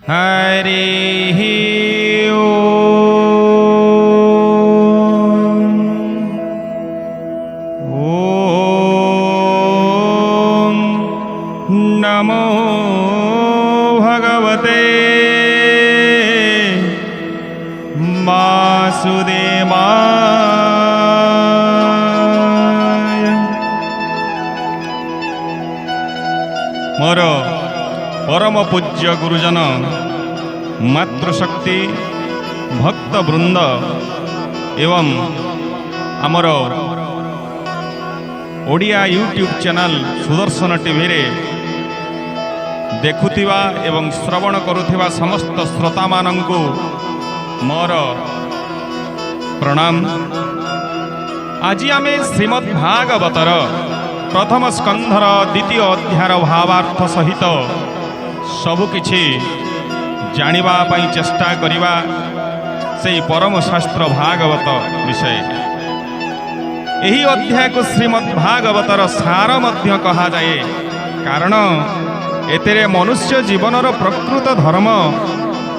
हरिः ॐ नमो भगवते वासुदेवाय। मोर परम पूज्य गुरुजन मातृशक्ति भक्तवृंद एवं आमर Odia YouTube channel Sudarshan TV रे देखुथिबा एवं श्रवण करुथिबा समस्त श्रोता मानंकु मोर प्रणाम। आज आमे श्रीमद् भागवतर प्रथम स्कंधर द्वितीय अध्यायर भावार्थ सहित सबुकिछि जानिबा पई चेष्टा करिबा से परम शास्त्र भागवत विषय। एही अध्याय को श्रीमद् भागवतर सार मध्य कहा जाए, कारण एतेरे मनुष्य जीवनर प्रकृत धर्म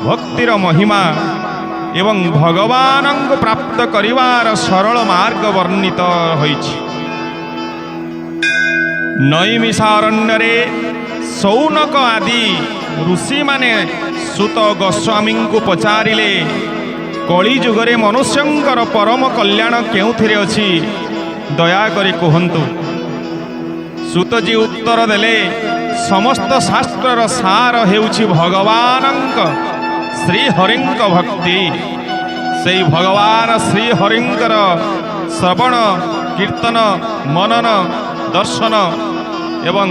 भक्तिर महिमा एवं भगवानंक प्राप्त करिवार सरल मार्ग वर्णित होइछि। नैमिषारण्यरे सौनक आदि ऋषि माने सुत गोस्वामी को पचारिले कली जुगरे मनुष्यंकर परम कल्याण केउथिरे अछि, दया करी कहंतु। सुतजी उत्तर देले, समस्त शास्त्रर सार हेउछि भगवानंक श्रीहरिंक भक्ति। सेई भगवान श्रीहरिंकर श्रवण कीर्तन मनन दर्शन एवं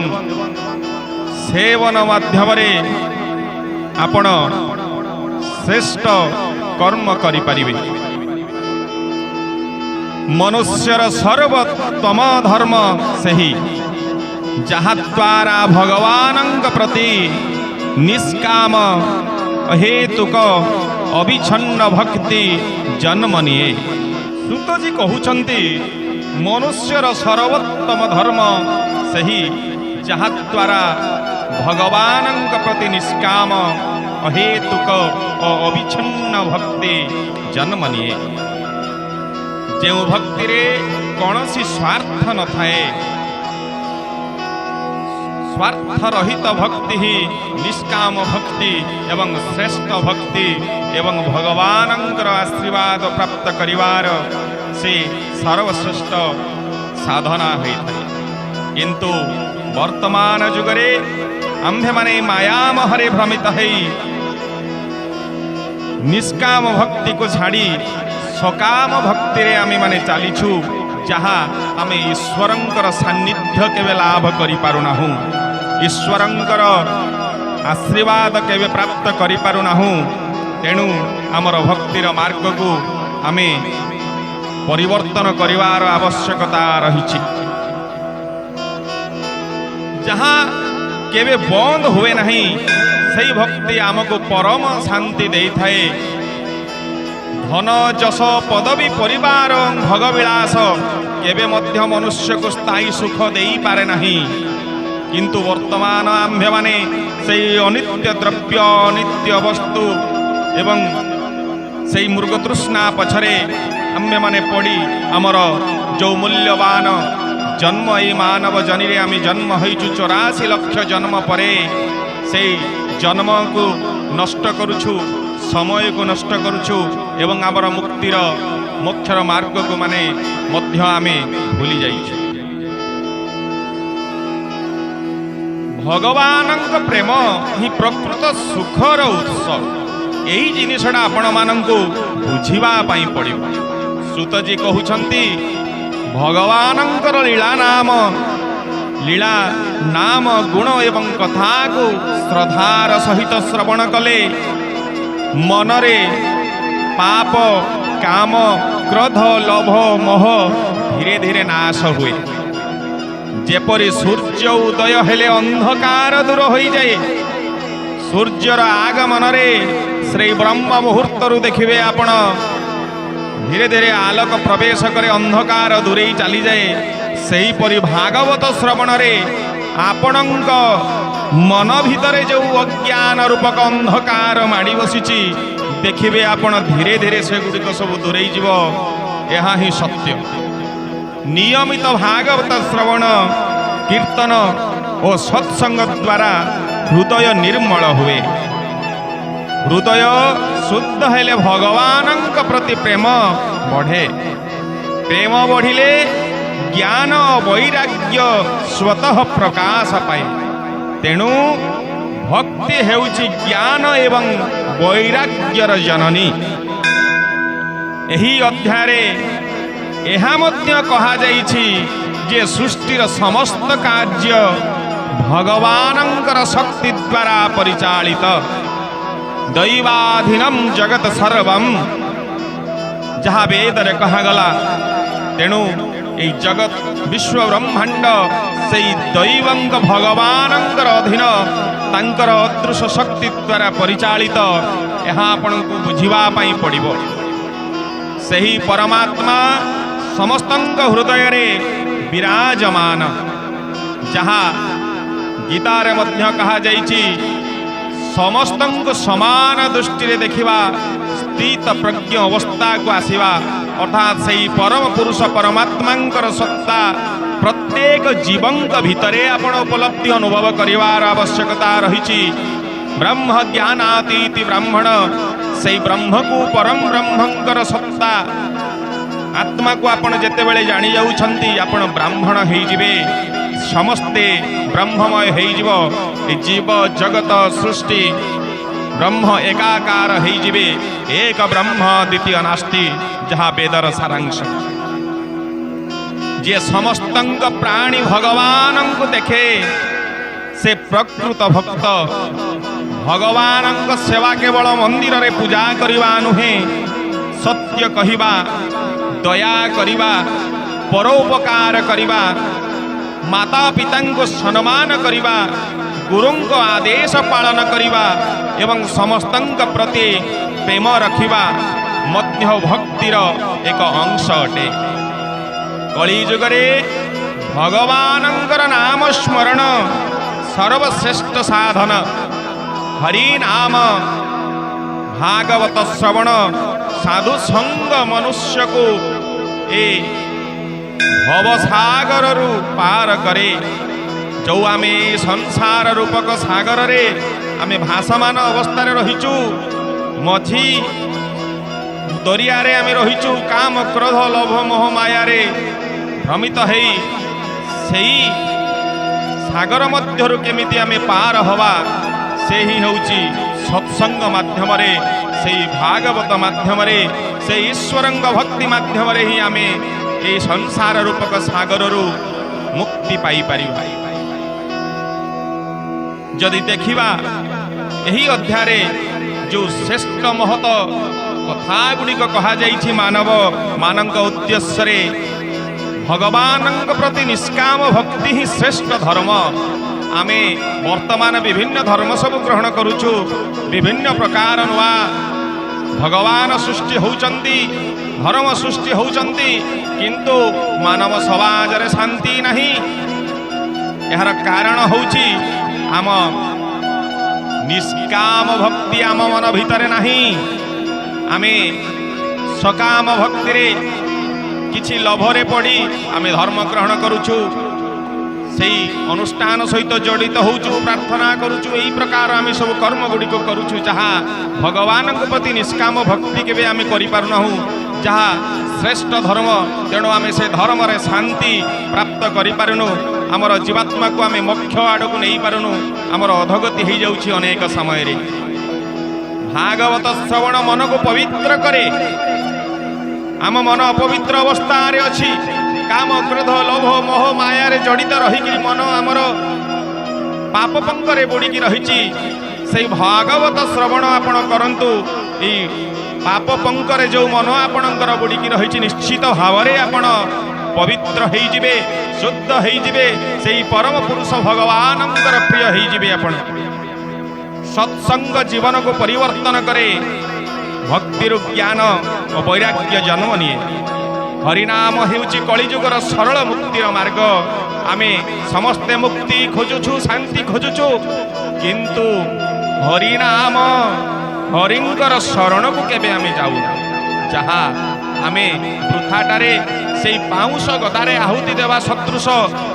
सेवन माध्यमरे आपण श्रेष्ठ कर्म करि परिबे। मनुष्यर सर्वोत्तम धर्म सही, जहा द्वारा भगवानंक प्रति निष्काम अहेतुक अविच्छिन्न भक्ति जन्म निये। सुतजी कहउछंती, मनुष्यर सर्वोत्तम धर्म सही, जहा द्वारा भगवानंक प्रति निष्काम अहेतुक अविच्छिन्न भक्ति जन्म निये। जो भक्ति रे कौनसी स्वार्थ न थाए, स्वार्थ रहित भक्ति ही निष्काम भक्ति एवं श्रेष्ठ भक्ति एवं भगवानंकर आशीर्वाद प्राप्त करिवार से सर्वश्रेष्ठ साधना होइଥାଏ। किंतु वर्तमान जुगरे आम्भे माने माया महरे भ्रमित हई निष्काम भक्ति को छाड़ी सकाम भक्ति रे आमे माने चालिछु, जहा आमे ईश्वरंकर सान्निध्य केवे लाभ करि पारुनाहु, ईश्वरंकर आशीर्वाद केवे प्राप्त करि पारुनाहु। तेणु आमर भक्तिर मार्ग को आमे परिवर्तन करिवार आवश्यकता रहिछि। जहा केवे बंद हुए नहीं, सही भक्ति आमको परम शांति देई थाए। धन जश पदवी परिवार भोगविलास केवे मध्य मनुष्य को स्थायी सुख देई पारे नहीं। किंतु वर्तमान आम्भे माने सेई अनित्य द्रव्य अनित्य वस्तु एवं सेई मृगतृष्णा पछरे आम्भे माने पड़ी आमर जो मूल्यवान जन्म ए मानव जनी रे आमी जन्म होइछु 84 लाख जन्म परे सेई जन्म को नष्ट करुछु, समय को नष्ट करुछु एवं आमर मुक्तिर मोक्षर मार्ग को माने मध्य आमे भूली जाइछु। भगवानंक प्रेम ही प्रकृत सुखर उत्स। यही जिनिसटा आपण मानंकु बुझिबा पई पड़िबो। सुतजी कहउछंती, भगवानंकर लीला नाम गुण एवं कथा को श्रद्धार सहित श्रवण कले मनरे पाप काम क्रोध लोभ मोह धीरे धीरे नाश हुए। जेपरी सूर्य उदय हेले अंधकार दूर हो जाए, सूर्यर आगमन रे श्री ब्रह्म मुहूर्त देखिए आपण धीरे धीरे आलोक प्रवेश करे अंधकार दूरे चली जाए। सही परि भागवत श्रवण रे आपणक मन भितर जो अज्ञान रूपक अंधकार माड़ी बसी देखिए आपण धीरे धीरे से गुड़िक सब दूरे जीव। यह ही सत्य। नियमित भागवत श्रवण कीर्तन और सत्संग द्वारा हृदय निर्मल हुए। हृदय शुद्ध हेले भगवान प्रति प्रेम बढ़े। प्रेम बढ़िले ज्ञान वैराग्य स्वतः प्रकाश पाए। तेणु भक्ति हेउछि ज्ञान एवं वैराग्यर जननी। एही अध्याय एहा मध्य कहा जाइछि जे सृष्टिर समस्त कार्य भगवानंकर शक्ति द्वारा परिचालित। दैवाधीनम जगत सर्वम जहाँ वेद रे कहागला। तेणु ये जगत विश्व ब्रह्मांड से दैवंग भगवानंकर अधीन तांकर अदृश्य शक्ति द्वारा परिचालित। यहाँ आपण को बुझिबा पई पड़िबो। सही परमात्मा समस्तंक हृदय रे विराजमान। जहाँ गीता रे मध्य कहा जाइछि समस्तंक समान दृष्टि रे देखिबा स्थित प्रज्ञ अवस्था को आसीबा। अर्थात सही परम पुरुष परमात्मांकर सत्ता प्रत्येक जीवंक भितरे आपण उपलब्धि अनुभव करिवार आवश्यकता रहिछि। ब्रह्म ज्ञानातीति ब्राह्मण सही ब्रह्म को परम ब्रह्मंकर सत्ता आत्मा को आपण जेतेबेले जानि जाउछंती आपण ब्राह्मण हेइ जिवे। समस्ते ब्रह्ममय हेइ जीव। जीव जगत सृष्टि ब्रह्म एकाकार हेइ जिवे। एक ब्रह्म द्वितीय नास्ति जहाँ वेदर सारांश। जे समस्तंक प्राणी भगवान को देखे से प्रकृत भक्त। भगवान सेवा केवल मंदिर रे पूजा करवा नुहे। सत्य कहिबा दया करिबा परोपकार करिबा माता पिता को सम्मान करिबा गुरुंक आदेश पालन करिबा एवं समस्तंक प्रति प्रेम रखिबा मध्य भक्तिर एक अंश अटे। कली जुगरे भगवानंकर नाम स्मरण सर्वश्रेष्ठ साधन। हरि नाम भागवत श्रवण साधु संग मनुष्य को ए भवसागर रु पार करे। जो आमे संसार रूपक सागर रे आमे भासमान अवस्था रे रहिचु। मझी दरिया रे आमे रहिचु। काम क्रोध लोभ मोह माया रे भ्रमित हेई सेई सागर मध्यरु केमिति आमे पार हवा से ही होउची सत्संग माध्यम रे सेई भागवत माध्यम रे से ईश्वरंग भक्ति माध्यम रे ही आमे ए संसार रूपक सागर रु मुक्ति पाई परिबा। जदि देखिबा एही अध्याय रे जो श्रेष्ठ महत कथा गुड़िक कहा जाइछि मानव मानक उद्देश्य रे भगवानंक प्रति निष्काम भक्ति ही श्रेष्ठ धर्म। आमे वर्तमान विभिन्न धर्म सब ग्रहण करुछु। विभिन्न प्रकार नुआ भगवान सृष्टि होउचंती धर्म सृष्टि होउचंती किंतु मानव समाज रे शांति नहीं। यार कारण होउची आम निष्काम भक्ति आम मन भितर नहीं। आमे सकाम भक्ति रे किछि लोभरे पड़ी आमे धर्म ग्रहण करुछु। सेई अनुष्ठान सहित जड़ित होउछु प्रार्थना करुछु। एई प्रकार आमे सब कर्म गुडी को करुछु जहाँ भगवान प्रति निष्काम भक्ति केबे आमे करि पारुनाहु जहाँ श्रेष्ठ धर्म। तेणु आमे से धर्म रे शांति प्राप्त करि पारुनु। आमर जीवात्मा को आमे मोक्ष आड़ को नहीं पारुनु। आमर अधगति हो जाउछि अनेक समय रे। भागवत श्रवण मन को पवित्र करे। आम मन अपवित्र अवस्था रे अछि। काम क्रोध लोभ मोह माया रे जड़ित रहिकि मन आमर पाप पंकरे बुड़िकी रहिछि। से भागवत श्रवण आपण करंतु। ई पाप पंकरे जो मन आपणकर बुड़िकी रहिछि निश्चित भाव रे आपण पवित्र हेइ जिवे शुद्ध हेइ जिवे। सेई परम पुरुष भगवानंकर प्रिय हेइ जिवे। आपण सत्संग जीवन को परिवर्तन करे। भक्तिर ज्ञान और वैराग्य जन्म निये। हरिनाम हेउछि कलिजुगर सरल मुक्तिर मार्ग। आमे समस्ते मुक्ति खोजुछु शांति खोजुछु किंतु हरिनाम हरिंकर शरण को केबे आमे जाऊ जहा आमे वृथाटारे से पाउंस गदारे आहुति देवा सदृश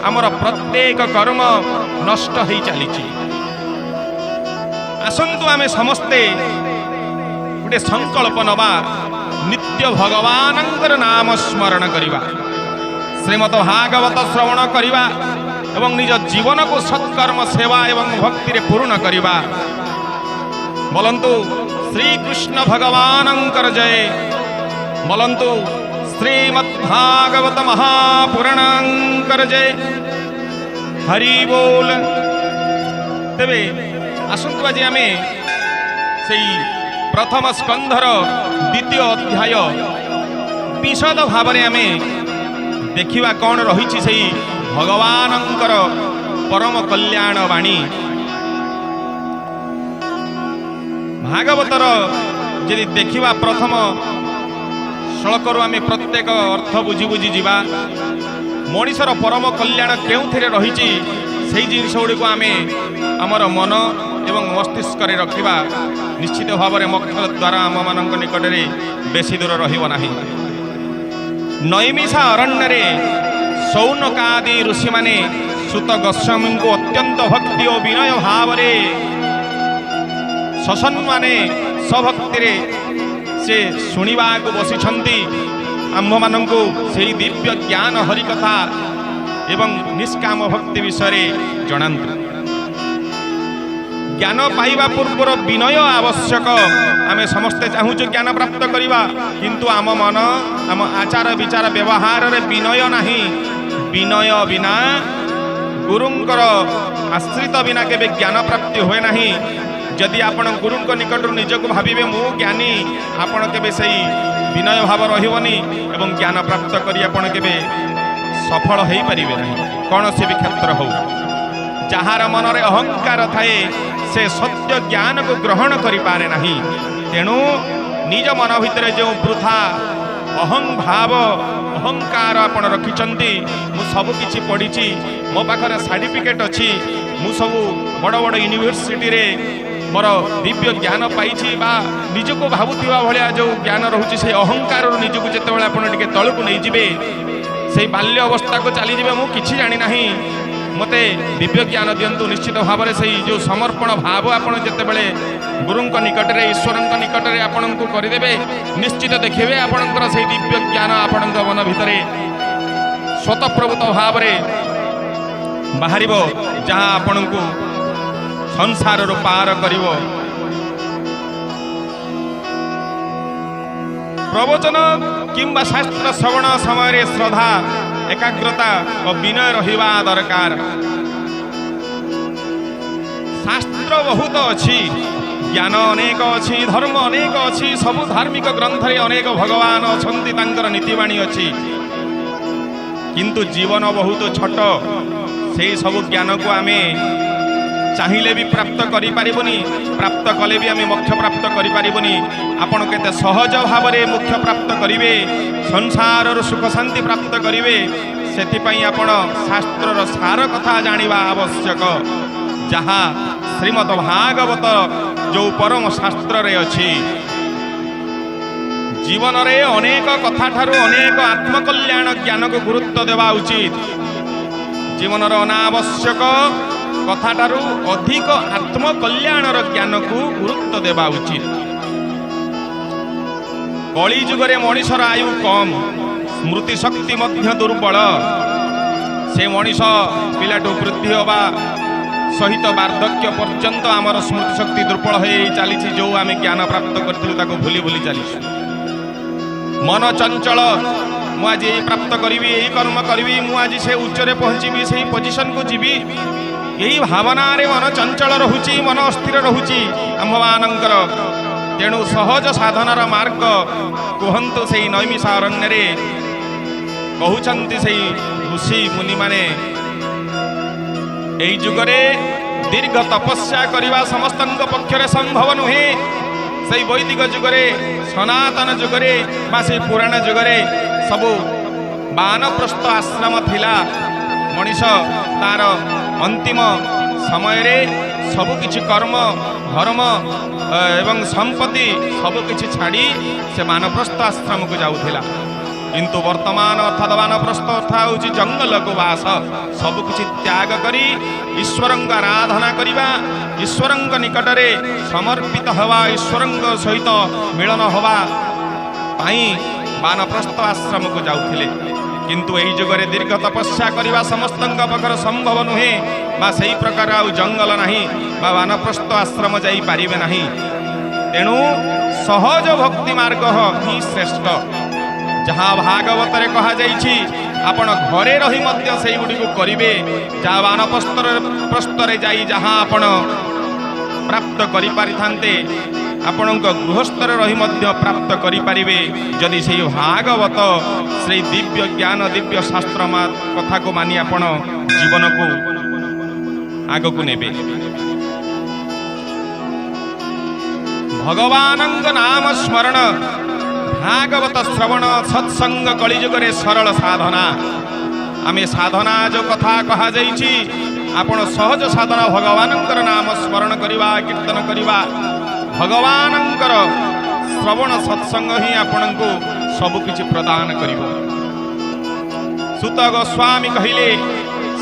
आमर प्रत्येक कर्म नष्ट हो चली आसंतु आमे समस्ते गोटे संकल्प नवा नित्य भगवानंकर नाम स्मरण करिबा श्रीमद भागवत श्रवण करिबा एवं निज जीवन को सत्कर्म सेवा एवं भक्ति रे पूर्ण करिबा बोलंतु श्री कृष्ण भगवानंकर जय बोलंतु श्रीमद्भागवत महापुराणंकर जय हरि बोल। तेबे आसंतु आज आमे सेई प्रथम स्कंधर द्वितीय अध्याय विशद भाव आमे देखिबा कौन रही से भगवानंकर परम कल्याण वाणी भागवतर यदि देखिबा प्रथम श्लोकरू आमे प्रत्येक अर्थ बुझी बुझी जीवा मनीषर परम कल्याण केउथिरे रही से जिनिस गुड़िक आमे आमर मन एवं मस्तिष्क रखा निश्चित भाव में मोक्ष द्वारा आम मान निकट में बेसी दूर रही नैमिषा अरण्य सौनकादि ऋषि माने सुत गोस्वामी को अत्यंत भक्ति और विनय भाव ससन माने सभक्ति से शुणा को बसी आम्भ मान से दिव्य ज्ञान हरिकथा एवं निष्काम भक्ति विषय जनातु ज्ञान पाइबा पूर्वर विनय आवश्यक आमे समस्ते चाहूँ ज्ञान प्राप्त करवा किंतु आम मन आम आचार विचार व्यवहार रे विनय नहीं विनय बिना गुरुंकर आश्रित बिना केबे ज्ञान प्राप्ति हुए नहीं जदि आपण गुरुंक निकट निजक भाविबे मु ज्ञानी आपण केबे सही विनय भाव रहिबनी एवं ज्ञान प्राप्त करी आपण केबे सफल हो पारिबे नहीं कौन से भी क्षेत्र हो जहार मनरे अहंकार थाए से सत्य ज्ञान को ग्रहण करि पारे नहीं तेणु निज मन भितर जो वृथा अहं भाव अहंकार आपण रखिचंती मु सब किछि पढ़ी मो पाखरे सर्टिफिकेट अछि मु सब बड़ बड़ यूनिवर्सिटी रे मोर दिव्य ज्ञान पाइछि बा निजको भावुथिबा भलिया जो ज्ञान रहुछि से अहंकार निजको जेतेबेले आपण टिके तळकु नै जिवे से बाल्य अवस्था को चली जाए मु किछि जानि नाही मते दिव्य ज्ञान दिंतु निश्चित भाव में से जो समर्पण भाव आपण जेतेबेले गुरुंक निकट रे ईश्वरंक निकट रे आपण को करिदेबे निश्चित देखिबे आपणकर से दिव्य ज्ञान आपणक मन भितरे स्वतःप्रभुत भाव रे बाहरिबो जहाँ आपण को संसार रो पार करिवो प्रवचन किंबा शास्त्र श्रवण समय श्रद्धा एकाग्रता और विनय रहिबा दरकार शास्त्र बहुत अच्छी ज्ञान अनेक अच्छी धर्म अनेक अच्छी सबु धार्मिक ग्रंथ रे अनेक भगवान अछंती तांकर नीतिवाणी अच्छी किंतु जीवन बहुत छोट से सब ज्ञान को आमे चाहिए भी प्राप्त करि पारिबनी प्राप्त कले भी आमे मोक्ष प्राप्त करि पारिबनी आपण केते सहज भाव में मोक्ष प्राप्त करिवे संसार सुख शांति प्राप्त करिवे सेति पई आपण शास्त्र सार कथा जानिबा आवश्यक जहाँ श्रीमद भागवत जो परम शास्त्र रे अछि जीवन रे अनेक कथा ठारू अनेक आत्मकल्याण ज्ञान को गुरुत्व देवा उचित जीवन अनावश्यक कथा ठारू अधिक आत्मकल्याणर ज्ञान को गुरुत्व देवा उचित कली जुगरे मनीषर आयु कम स्मृति शक्ति मध्य दुर्बल से मनीष पिलाटू वृद्धि हवा सहित वार्धक्य पर्यंत आमर स्मृति शक्ति दुर्बल हो चली जो आम ज्ञान प्राप्त करूँ भूली भूली चली मन चंचल मुझे यही प्राप्त करी यही कर्म करी मुझे से उच्चरे पहुँची से पोजिशन को जीवी यही भावना रे मन चंचल रोची मन अस्थिर रोची आम्भमानंकर तेणु सहज साधनार मार्ग कहतु से नैमिषारण्य कहते से ऋषि मुनि माने यही जुगरे दीर्घ तपस्या करने समस्त पक्षरे संभव नुहे से वैदिक जुगरे सनातन जुगरे बा से पुराण जुगरे सबू बानप्रस्थ आश्रम थिला ମଣିଷ ତାର ଅନ୍ତିମ ସମୟରେ ସବୁକିଛି କର୍ମ ଧର୍ମ ଏବଂ ସମ୍ପତ୍ତି ସବୁକିଛି ଛାଡ଼ି ସେ ବାନପ୍ରସ୍ଥ ଆଶ୍ରମକୁ ଯାଉଥିଲା। କିନ୍ତୁ ବର୍ତ୍ତମାନ ଅର୍ଥାତ୍ ବାନପ୍ରସ୍ଥ ଅର୍ଥ ହେଉଛି ଜଙ୍ଗଲକୁ ବାସ। ସବୁକିଛି ତ୍ୟାଗ କରି ଈଶ୍ୱରଙ୍କ ଆରାଧନା କରିବା, ଈଶ୍ୱରଙ୍କ ନିକଟରେ ସମର୍ପିତ ହେବା, ଈଶ୍ୱରଙ୍କ ସହିତ ମିଳନ ହେବା ପାଇଁ ବାନପ୍ରସ୍ଥ ଆଶ୍ରମକୁ ଯାଉଥିଲେ। କିନ୍ତୁ ଏହି ଯୁଗରେ ଦୀର୍ଘ ତପସ୍ୟା କରିବା ସମସ୍ତଙ୍କ ପାଖରେ ସମ୍ଭବ ନୁହେଁ, ବା ସେହି ପ୍ରକାର ଆଉ ଜଙ୍ଗଲ ନାହିଁ ବା ବାନପ୍ରସ୍ଥ ଆଶ୍ରମ ଯାଇପାରିବେ ନାହିଁ। ତେଣୁ ସହଜ ଭକ୍ତି ମାର୍ଗ ହିଁ ଶ୍ରେଷ୍ଠ। ଯାହା ଭାଗବତରେ କୁହାଯାଇଛି ଆପଣ ଘରେ ରହି ମଧ୍ୟ ସେଇଗୁଡ଼ିକୁ କରିବେ। ଯାହା ବାନପ୍ରସ୍ଥରେ ଯାଇ ଯାହା ଆପଣ ପ୍ରାପ୍ତ କରିପାରିଥାନ୍ତେ ଆପଣଙ୍କ ଗୃହସ୍ଥରେ ରହି ମଧ୍ୟ ପ୍ରାପ୍ତ କରିପାରିବେ, ଯଦି ସେହି ଭାଗବତ ସେଇ ଦିବ୍ୟ ଜ୍ଞାନ ଦିବ୍ୟ ଶାସ୍ତ୍ର କଥାକୁ ମାନି ଆପଣ ଜୀବନକୁ ଆଗକୁ ନେବେ। ଭଗବାନଙ୍କ ନାମ ସ୍ମରଣ, ଭାଗବତ ଶ୍ରବଣ, ସତ୍ସଙ୍ଗ କଳିଯୁଗରେ ସରଳ ସାଧନା। ଆମେ ସାଧନା ଯେଉଁ କଥା କୁହାଯାଇଛି ଆପଣ ସହଜ ସାଧନା ଭଗବାନଙ୍କର ନାମ ସ୍ମରଣ କରିବା, କୀର୍ତ୍ତନ କରିବା, ଭଗବାନଙ୍କର ଶ୍ରବଣ ସତ୍ସଙ୍ଗ ହିଁ ଆପଣଙ୍କୁ ସବୁକିଛି ପ୍ରଦାନ କରିବ। ସୁତ ଗୋସ୍ୱାମୀ କହିଲେ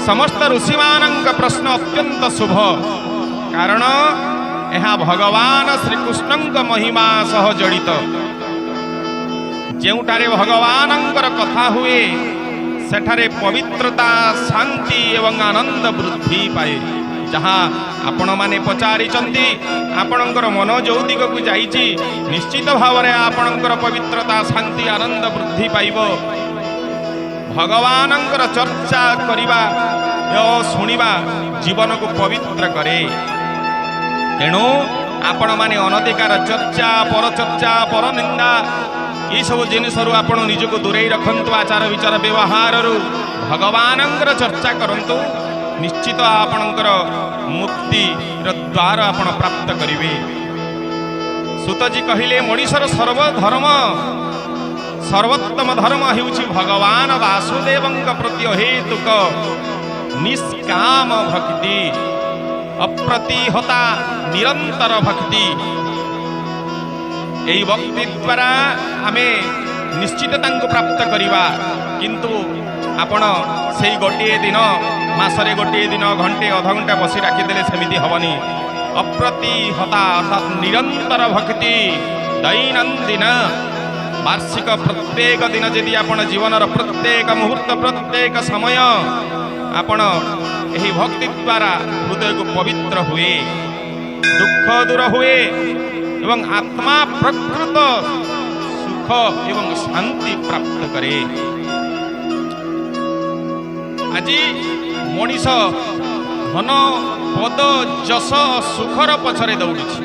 ସମସ୍ତ ଋଷିମାନଙ୍କ ପ୍ରଶ୍ନ ଅତ୍ୟନ୍ତ ଶୁଭ, କାରଣ ଏହା ଭଗବାନ ଶ୍ରୀକୃଷ୍ଣଙ୍କ ମହିମା ସହ ଜଡ଼ିତ। ଯେଉଁଠାରେ ଭଗବାନଙ୍କର କଥା ହୁଏ ସେଠାରେ ପବିତ୍ରତା, ଶାନ୍ତି ଏବଂ ଆନନ୍ଦ ବୃଦ୍ଧି ପାଏ। ଯାହା ଆପଣମାନେ ପଚାରିଛନ୍ତି ଆପଣଙ୍କର ମନ ଯେଉଁ ଦିଗକୁ ଯାଇଛି ନିଶ୍ଚିତ ଭାବରେ ଆପଣଙ୍କର ପବିତ୍ରତା, ଶାନ୍ତି, ଆନନ୍ଦ ବୃଦ୍ଧି ପାଇବ। ଭଗବାନଙ୍କର ଚର୍ଚ୍ଚା କରିବା ଓ ଶୁଣିବା ଜୀବନକୁ ପବିତ୍ର କରେ। ତେଣୁ ଆପଣମାନେ ଅନଧିକାର ଚର୍ଚ୍ଚା, ପରଚର୍ଚ୍ଚା, ପରନିନ୍ଦା ଏସବୁ ଜିନିଷରୁ ଆପଣ ନିଜକୁ ଦୂରେଇ ରଖନ୍ତୁ। ଆଚାର ବିଚାର ବ୍ୟବହାରରୁ ଭଗବାନଙ୍କର ଚର୍ଚ୍ଚା କରନ୍ତୁ। ନିଶ୍ଚିତ ଆପଣଙ୍କର ମୁକ୍ତିର ଦ୍ୱାର ଆପଣ ପ୍ରାପ୍ତ କରିବେ। ସୁତଜୀ କହିଲେ ମଣିଷର ସର୍ବଧର୍ମ ସର୍ବୋତ୍ତମ ଧର୍ମ ହେଉଛି ଭଗବାନ ବାସୁଦେବଙ୍କ ପ୍ରତି ଅହେତୁକ ନିଷ୍କାମ ଭକ୍ତି, ଅପ୍ରତିହତା ନିରନ୍ତର ଭକ୍ତି। ଏହି ଭକ୍ତି ଦ୍ୱାରା ଆମେ ନିଶ୍ଚିତ ତାଙ୍କୁ ପ୍ରାପ୍ତ କରିବା। କିନ୍ତୁ ଆପଣ ସେଇ ଗୋଟିଏ ଦିନ, ମାସରେ ଗୋଟିଏ ଦିନ, ଘଣ୍ଟେ ଅଧଘଣ୍ଟା ବସି ରାଖିଦେଲେ ସେମିତି ହେବନି। ଅପ୍ରତିହତା ଅର୍ଥାତ୍ ନିରନ୍ତର ଭକ୍ତି, ଦୈନନ୍ଦିନ ବାର୍ଷିକ ପ୍ରତ୍ୟେକ ଦିନ ଯଦି ଆପଣ ଜୀବନର ପ୍ରତ୍ୟେକ ମୁହୂର୍ତ୍ତ, ପ୍ରତ୍ୟେକ ସମୟ ଆପଣ ଏହି ଭକ୍ତି ଦ୍ୱାରା ହୃଦୟକୁ ପବିତ୍ର ହୁଏ, ଦୁଃଖ ଦୂର ହୁଏ ଏବଂ ଆତ୍ମା ପ୍ରକୃତ ସୁଖ ଏବଂ ଶାନ୍ତି ପ୍ରାପ୍ତ କରେ। ଆଜି ମଣିଷ ଧନ, ପଦ, ଯଶ, ସୁଖର ପଛରେ ଦୌଡ଼ିଛି।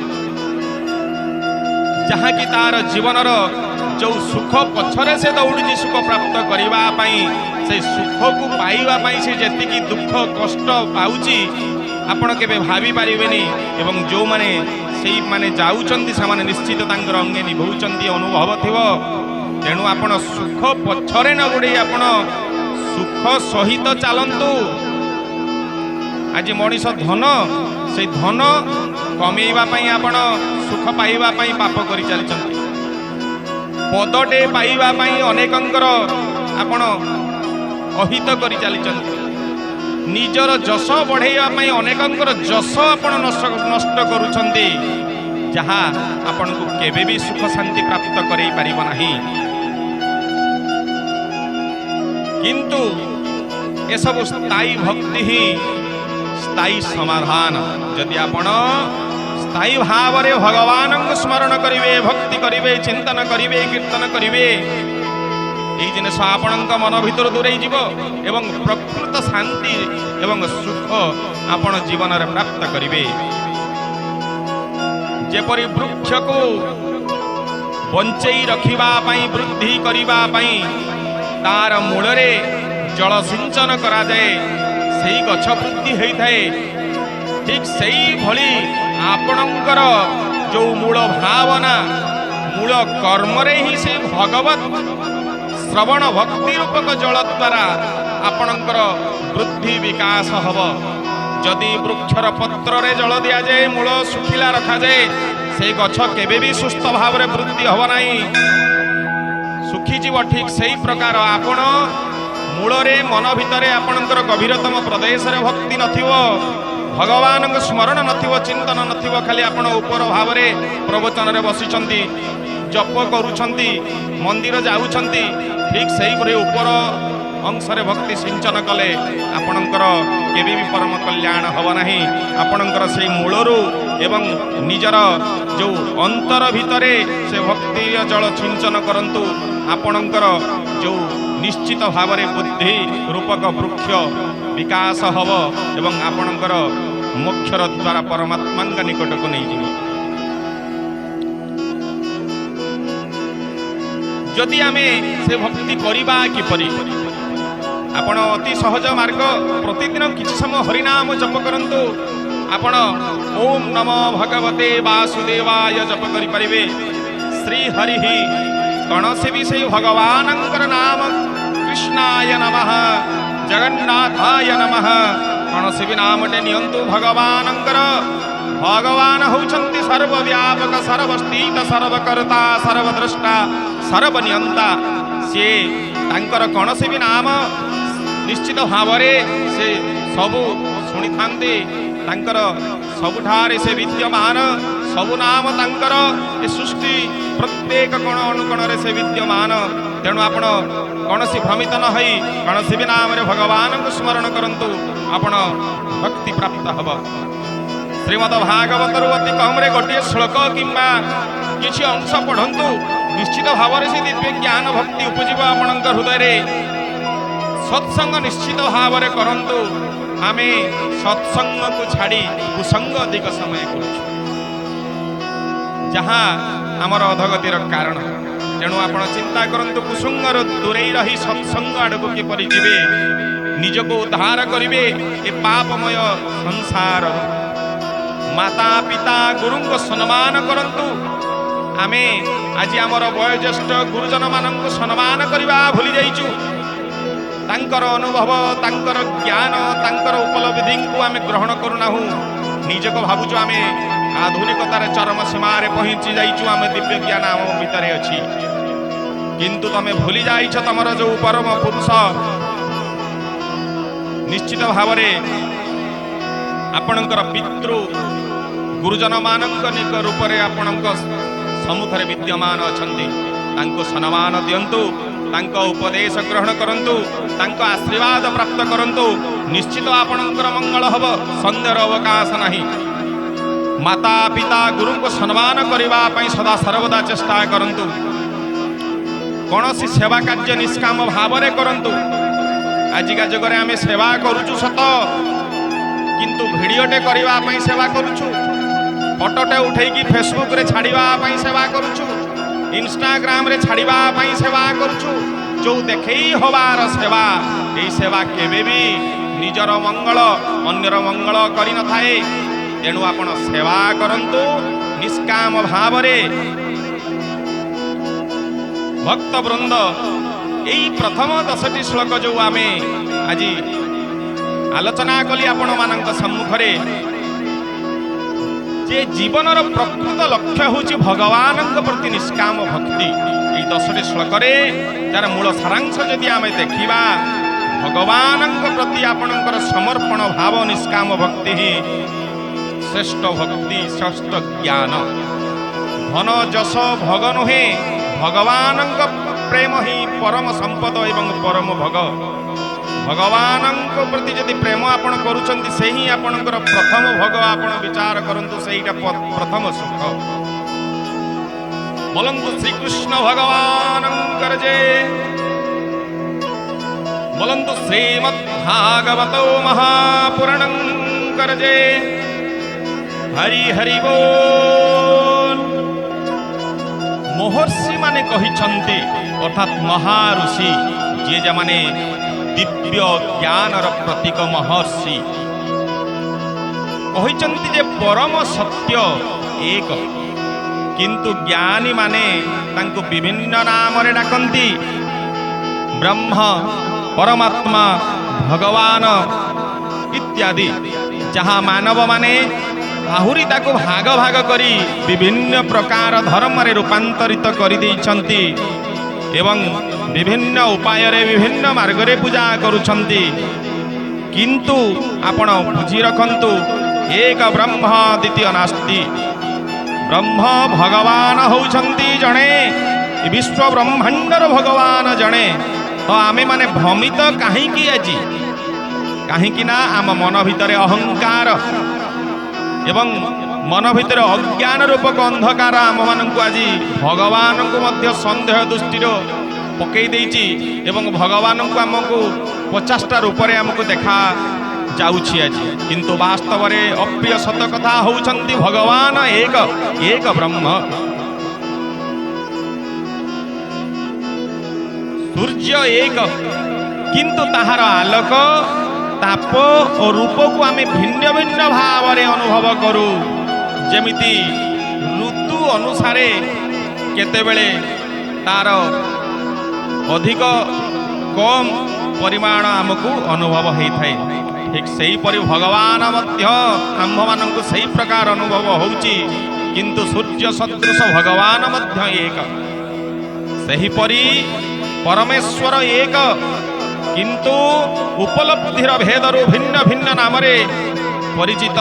ଯାହାକି ତାର ଜୀବନର ଯେଉଁ ସୁଖ ପଛରେ ସେ ଦୌଡ଼ିଛି ସୁଖ ପ୍ରାପ୍ତ କରିବା ପାଇଁ, ସେଇ ସୁଖକୁ ପାଇବା ପାଇଁ ସେ ଯେତିକି ଦୁଃଖ କଷ୍ଟ ପାଉଛି ଆପଣ କେବେ ଭାବିପାରିବେନି। ଏବଂ ଯେଉଁମାନେ ସେଇମାନେ ଯାଉଛନ୍ତି ସେମାନେ ନିଶ୍ଚିତ ତାଙ୍କର ଅଙ୍ଗେ ନିଭଉଛନ୍ତି, ଅନୁଭବ ଥିବ। ତେଣୁ ଆପଣ ସୁଖ ପଛରେ ନ ଗୋଡ଼େଇ ଆପଣ ସୁଖ ସହିତ ଚାଲନ୍ତୁ। ଆଜି ମଣିଷ ଧନ, ସେଇ ଧନ କମେଇବା ପାଇଁ ଆପଣ ସୁଖ ପାଇବା ପାଇଁ ପାପ କରି ଚାଲିଛନ୍ତି। ପଦଟେ ପାଇବା ପାଇଁ ଅନେକଙ୍କର ଆପଣ ଅହିତ କରି ଚାଲିଛନ୍ତି। ନିଜର ଯଶ ବଢ଼େଇବା ପାଇଁ ଅନେକଙ୍କର ଯଶ ଆପଣ ନଷ୍ଟ କରୁଛନ୍ତି, ଯାହା ଆପଣଙ୍କୁ କେବେ ବି ସୁଖ ଶାନ୍ତି ପ୍ରାପ୍ତ କରାଇ ପାରିବ ନାହିଁ। କିନ୍ତୁ ଏସବୁ ସ୍ଥାୟୀ ଭକ୍ତି ହିଁ ସ୍ଥାୟୀ ସମାଧାନ। ଯଦି ଆପଣ ସ୍ଥାୟୀ ଭାବରେ ଭଗବାନଙ୍କୁ ସ୍ମରଣ କରିବେ, ଭକ୍ତି କରିବେ, ଚିନ୍ତନ କରିବେ, କୀର୍ତ୍ତନ କରିବେ, এই জিনিস ଆପଣଙ୍କ ମନ ଭିତରୁ ଦୂରେଇ ଯିବ ଏବଂ ପ୍ରକୃତ ଶାନ୍ତି ଏବଂ ସୁଖ ଆପଣ ଜୀବନରେ ପ୍ରାପ୍ତ କରିବେ। ଯେପରି ବୃକ୍ଷକୁ ବଞ୍ଚେଇ ରଖିବା ପାଇଁ, ବୃଦ୍ଧି କରିବା ପାଇଁ ତାର ମୂଳରେ ଜଳ ସିଞ୍ଚନ କରାଯାଏ, ସେହି ଗଛ ବୃଦ୍ଧି ହୋଇଥାଏ। ଠିକ୍ ସେଇଭଳି ଆପଣଙ୍କର ଯେଉଁ ମୂଳ ଭାବନା, ମୂଳ କର୍ମରେ ହିଁ ସେ ଭଗବତ ଶ୍ରବଣ ଭକ୍ତି ରୂପକ ଜଳ ଦ୍ୱାରା ଆପଣଙ୍କର ବୃଦ୍ଧି ବିକାଶ ହେବ। ଯଦି ବୃକ୍ଷର ପତ୍ରରେ ଜଳ ଦିଆଯାଏ, ମୂଳ ଶୁଖିଲା ରଖାଯାଏ, ସେଇ ଗଛ କେବେ ବି ସୁସ୍ଥ ଭାବରେ ବୃଦ୍ଧି ହେବ ନାହିଁ, ଶୁଖିଯିବ। ଠିକ୍ ସେଇ ପ୍ରକାର ଆପଣ ମୂଳରେ ମନ ଭିତରେ ଆପଣଙ୍କର ଗଭୀରତମ ପ୍ରଦେଶରେ ଭକ୍ତି ନଥିବ, ଭଗବାନଙ୍କ ସ୍ମରଣ ନଥିବ, ଚିନ୍ତନ ନଥିବ, ଖାଲି ଆପଣ ଉପର ଭାବରେ ପ୍ରବଚନରେ ବସିଛନ୍ତି, ଜପ କରୁଛନ୍ତି, ମନ୍ଦିର ଯାଉଛନ୍ତି, ଠିକ୍ ସେହିପରି ଉପର ଅଂଶରେ ଭକ୍ତି ସିଞ୍ଚନ କଲେ ଆପଣଙ୍କର କେବେ ବି ପରମ କଲ୍ୟାଣ ହେବ ନାହିଁ। ଆପଣଙ୍କର ସେଇ ମୂଳରୁ ଏବଂ ନିଜର ଯେଉଁ ଅନ୍ତର ଭିତରେ ସେ ଭକ୍ତିର ଜଳ ସିଞ୍ଚନ କରନ୍ତୁ। ଆପଣଙ୍କର ଯେଉଁ ନିଶ୍ଚିତ ଭାବରେ ବୁଦ୍ଧି ରୂପକ ବୃକ୍ଷ ବିକାଶ ହେବ ଏବଂ ଆପଣଙ୍କର ମୋକ୍ଷର ଦ୍ୱାରା ପରମାତ୍ମାଙ୍କ ନିକଟକୁ ନେଇଯିବ। ଯଦି ଆମେ ସେ ଭକ୍ତି କରିବା କିପରି? ଆପଣ ଅତି ସହଜ ମାର୍ଗ, ପ୍ରତିଦିନ କିଛି ସମୟ ହରିନାମ ଜପ କରନ୍ତୁ। ଆପଣ ଓମ୍ ନମ ଭଗବତେ ବାସୁଦେବାୟ ଜପ କରିପାରିବେ। ଶ୍ରୀ ହରି କୌଣସି ବି ସେଇ ଭଗବାନଙ୍କର ନାମ, କୃଷ୍ଣାୟ ନମଃ, ଜଗନ୍ନାଥାୟ ନମଃ, କୌଣସି ବି ନାମଟେ ନିଅନ୍ତୁ ଭଗବାନଙ୍କର। ଭଗବାନ ହେଉଛନ୍ତି ସର୍ବବ୍ୟାପକ, ସର୍ବସ୍ଥିତ, ସର୍ବକର୍ତ୍ତା, ସର୍ବଦ୍ରଷ୍ଟା, ସର୍ବନିୟନ୍ତା। ସିଏ ତାଙ୍କର କୌଣସି ବି ନାମ ନିଶ୍ଚିତ ଭାବରେ ସେ ସବୁ ଶୁଣିଥାନ୍ତି। ତାଙ୍କର ସବୁଠାରେ ସେ ବିଦ୍ୟମାନ, ସବୁ ନାମ ତାଙ୍କର ଏ ସୃଷ୍ଟି ପ୍ରତ୍ୟେକ କୋଣ ଅନୁକୋଣରେ ସେ ବିଦ୍ୟମାନ। ତେଣୁ ଆପଣ କୌଣସି ଭ୍ରମିତ ନ ହୋଇ କୌଣସି ବି ନାମରେ ଭଗବାନଙ୍କୁ ସ୍ମରଣ କରନ୍ତୁ, ଆପଣ ଭକ୍ତି ପ୍ରାପ୍ତ ହେବ। ଶ୍ରୀମଦ ଭାଗବତରୁ ଅତି କମରେ ଗୋଟିଏ ଶ୍ଲୋକ କିମ୍ବା କିଛି ଅଂଶ ପଢ଼ନ୍ତୁ, ନିଶ୍ଚିତ ଭାବରେ ସେ ଦିବ୍ୟ ଜ୍ଞାନ ଭକ୍ତି ଉପଜିବ ଆପଣଙ୍କ ହୃଦୟରେ। ସତ୍ସଙ୍ଗ ନିଶ୍ଚିତ ଭାବରେ କରନ୍ତୁ। ଆମେ ସତ୍ସଙ୍ଗକୁ ଛାଡ଼ି କୁସଙ୍ଗ ଅଧିକ ସମୟ କରୁଛୁ, ଯାହା ଆମର ଅଧଗତିର କାରଣ। ତେଣୁ ଆପଣ ଚିନ୍ତା କରନ୍ତୁ, କୁସଙ୍ଗରୁ ଦୂରେଇ ରହି ସତ୍ସଙ୍ଗ ଆଡ଼କୁ କିପରି ଯିବେ, ନିଜକୁ ଉଦ୍ଧାର କରିବେ ଏ ପାପମୟ ସଂସାରରୁ। ମାତା ପିତା ଗୁରୁଙ୍କୁ ସମ୍ମାନ କରନ୍ତୁ। ଆମେ ଆଜି ଆମର ବୟୋଜ୍ୟେଷ୍ଠ ଗୁରୁଜନମାନଙ୍କୁ ସମ୍ମାନ କରିବା ଭୁଲି ଯାଇଛୁ। ତାଙ୍କର ଅନୁଭବ, ତାଙ୍କର ଜ୍ଞାନ, ତାଙ୍କର ଉପଲବ୍ଧିଙ୍କୁ ଆମେ ଗ୍ରହଣ କରୁନାହୁଁ। ନିଜକୁ ଭାବୁଛୁ ଆମେ ଆଧୁନିକତାର ଚରମ ସୀମାରେ ପହଞ୍ଚି ଯାଇଛୁ, ଆମେ ଦିବ୍ୟ ଜ୍ଞାନ ଆମ ଭିତରେ ଅଛି। କିନ୍ତୁ ତମେ ଭୁଲି ଯାଇଛ ତମର ଯେଉଁ ପରମ ପୁରୁଷ ନିଶ୍ଚିତ ଭାବରେ ଆପଣଙ୍କର ପିତୃ ଗୁରୁଜନମାନଙ୍କ ନିକ ରୂପରେ ଆପଣଙ୍କ ସମ୍ମୁଖରେ ବିଦ୍ୟମାନ ଅଛନ୍ତି। ତାଙ୍କୁ ସମ୍ମାନ ଦିଅନ୍ତୁ, ତାଙ୍କ ଉପଦେଶ ଗ୍ରହଣ କରନ୍ତୁ, ତାଙ୍କ ଆଶୀର୍ବାଦ ପ୍ରାପ୍ତ କରନ୍ତୁ। ନିଶ୍ଚିତ ଆପଣଙ୍କର ମଙ୍ଗଳ ହେବ, ସନ୍ଦେହର ଅବକାଶ ନାହିଁ। ମାତା ପିତା ଗୁରୁଙ୍କୁ ସମ୍ମାନ କରିବା ପାଇଁ ସଦା ସର୍ବଦା ଚେଷ୍ଟା କରନ୍ତୁ। କୌଣସି ସେବା କାର୍ଯ୍ୟ ନିଷ୍କାମ ଭାବରେ କରନ୍ତୁ। ଆଜିକା ଯୁଗରେ ଆମେ ସେବା କରୁଛୁ ସତ, କିନ୍ତୁ ଭିଡ଼ିଓଟେ କରିବା ପାଇଁ ସେବା କରୁଛୁ, ଫଟୋଟେ ଉଠେଇକି ଫେସବୁକରେ ଛାଡ଼ିବା ପାଇଁ ସେବା କରୁଛୁ, ଇନଷ୍ଟାଗ୍ରାମରେ ଛାଡ଼ିବା ପାଇଁ ସେବା କରୁଛୁ। ଯେଉଁ ଦେଖେଇ ହେବାର ସେବା, ଏହି ସେବା କେବେ ବି ନିଜର ମଙ୍ଗଳ ଅନ୍ୟର ମଙ୍ଗଳ କରିନଥାଏ। ତେଣୁ ଆପଣ ସେବା କରନ୍ତୁ ନିଷ୍କାମ ଭାବରେ। ଭକ୍ତବୃନ୍ଦ, ଏହି ପ୍ରଥମ 10ଟି ଶ୍ଲୋକ ଯେଉଁ ଆମେ ଆଜି ଆଲୋଚନା କଲି ଆପଣମାନଙ୍କ ସମ୍ମୁଖରେ, ଯେ ଜୀବନର ପ୍ରକୃତ ଲକ୍ଷ୍ୟ ହେଉଛି ଭଗବାନଙ୍କ ପ୍ରତି ନିଷ୍କାମ ଭକ୍ତି। ଏହି 10ଟି ଶ୍ଲୋକରେ ଯାର ମୂଳ ସାରାଂଶ ଯଦି ଆମେ ଦେଖିବା, ଭଗବାନଙ୍କ ପ୍ରତି ଆପଣଙ୍କର ସମର୍ପଣ ଭାବ, ନିଷ୍କାମ ଭକ୍ତି ହିଁ ଶ୍ରେଷ୍ଠ ଭକ୍ତି, ଶ୍ରେଷ୍ଠ ଜ୍ଞାନ। ଧନ ଯଶ ଭୋଗ ନୁହେଁ, ଭଗବାନଙ୍କ ପ୍ରେମ ହିଁ ପରମ ସମ୍ପଦ ଏବଂ ପରମ ଭୋଗ। ଭଗବାନଙ୍କ ପ୍ରତି ଯଦି ପ୍ରେମ ଆପଣ କରୁଛନ୍ତି, ସେ ହିଁ ଆପଣଙ୍କର ପ୍ରଥମ ଭୋଗ। ଆପଣ ବିଚାର କରନ୍ତୁ, ସେଇଟା ପ୍ରଥମ ସୁଖ। ବୋଲନ୍ତୁ ଶ୍ରୀକୃଷ୍ଣ ଭଗବାନଙ୍କର ଜୟ। ବୋଲନ୍ତୁ ଶ୍ରୀମଦ୍ ଭାଗବତ ମହାପୁରାଣଙ୍କର ଜୟ। ହରି ହରି ବୋଲ। ମହର୍ଷି ମାନେ କହିଛନ୍ତି, ଅର୍ଥାତ୍ ମହାଋଷି, ଯିଏ ଯେମାନେ ଦିବ୍ୟ ଜ୍ଞାନର ପ୍ରତୀକ ମହର୍ଷି, କହିଛନ୍ତି ଯେ ପରମ ସତ୍ୟ ଏକ, କିନ୍ତୁ ଜ୍ଞାନୀମାନେ ତାଙ୍କୁ ବିଭିନ୍ନ ନାମରେ ଡାକନ୍ତି। ବ୍ରହ୍ମ, परमात्मा भगवान इत्यादि जहाँ मानव माने आहुरी ताको भाग भाग करी विभिन्न प्रकार धर्म रे रूपांतरित कर देइछंती एवं विभिन्न उपाय रे विभिन्न मार्ग रे पूजा करुछंती किंतु आपण बुझी रखंतु एक ब्रह्म द्वितीय नास्ति ब्रह्म भगवान होउछंती जणे विश्व ब्रह्मांडर भगवान जणे तो आमे माने भ्रमित काहे की आजी काहे की ना आम मन भितरे अहंकार एवं मन भितर अज्ञान रूपक अंधकार आम मानक आज भगवान को मध्य संदेह दृष्टि पकई देइछि एवं भगवान को आमको 50टा रूप रे आमको देखा जाउछि आज किंतु वास्तव रे अप्रिय सत कथा होउछंती भगवान एक एक ब्रह्म सूर्य एक किंतु ताहार आलोक ताप और रूप को आमे भिन्न भिन्न भाव रे अनुभव करू जेमिति ऋतु अनुसारे केतेबेले तार अधिक कम परिमाण आमको अनुभव होता है ठीक सही परि भगवान मध्य आम्भ मानक सही प्रकार अनुभव होउची किंतु सूर्य सदृश भगवान मध्य एक सही परि परमेश्वर एक किंतु उपलब्धिर भेदरु भिन्न भिन्न नाम रे परिचित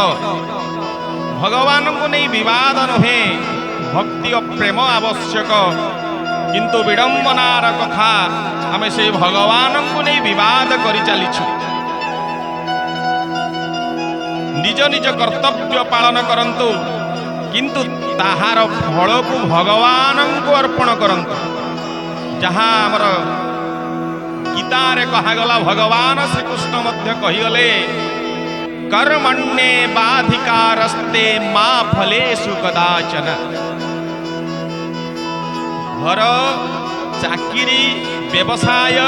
भगवान को नहीं विवाद नुहे भक्ति और प्रेम आवश्यक किंतु विडंबनार कथा आम से भगवान को नहीं विवाद करि चलीछु निज निज कर्तव्य पालन करंतु किंतु ताहार फल को भगवान को अर्पण करंतु जहाँ आमर गीतारे कहागला भगवान श्रीकृष्ण मध्य कहीगले कर्मण्ये बाधिकारस्ते मा फलेषु कदाचन घर चाकिरी व्यवसाय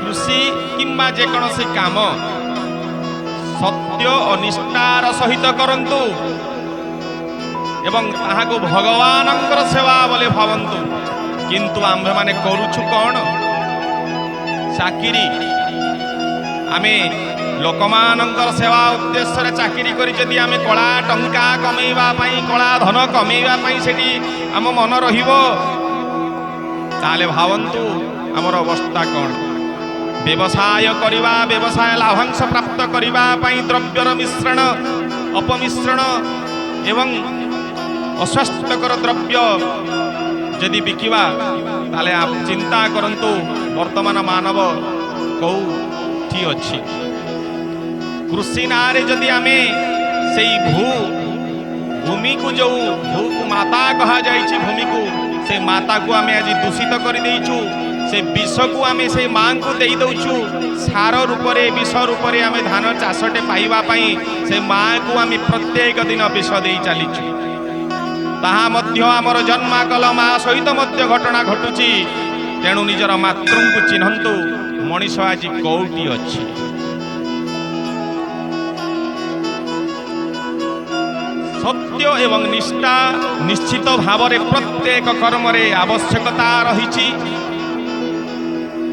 कृषि किंबा जेकोसी काम सत्य और निष्ठार सहित करंतु एवं ताहाको भगवानंकर सेवा बोले भावंतु किंतु आम्भे माने करूछु कौन चाकिरी आमे लोकमानंकर सेवा उद्देश्य रे चाकिरी करी जदि आमे कला टंका कमेइबा पई कला धन कमेइबा पई सेठी आम मन रहिबो ताले भावंतु हमर अवस्था कौन व्यवसाय करिबा व्यवसाय लाभांश प्राप्त करिबा पई द्रव्यर मिश्रण अपमिश्रण एवं अस्वास्थ्यकर द्रव्य जदि बिकिबा ताले आप चिंता करंतु वर्तमान मानव कौठी अच्छी कृषि नारे जदि आमे से भूमि को जो भू को माता कहा जाइछि भूमि को से माता को आमे आज दूषित कर देइछु से विष को आमे से मां को देई दउछु सार रूप रे विष रूप रे आमे धान चाषटे पाइबा पई से मां को आमे प्रत्येक दिन विष देई चलीछु ताहा मध्य आमर जन्माकल मा सहित मध्य घटना घटुची तेणु निजर मातृ को चिन्हंतु मनीष आज कौटी अच्छी सत्य एवं निष्ठा निश्चित भाव रे प्रत्येक कर्म रे आवश्यकता रहिछि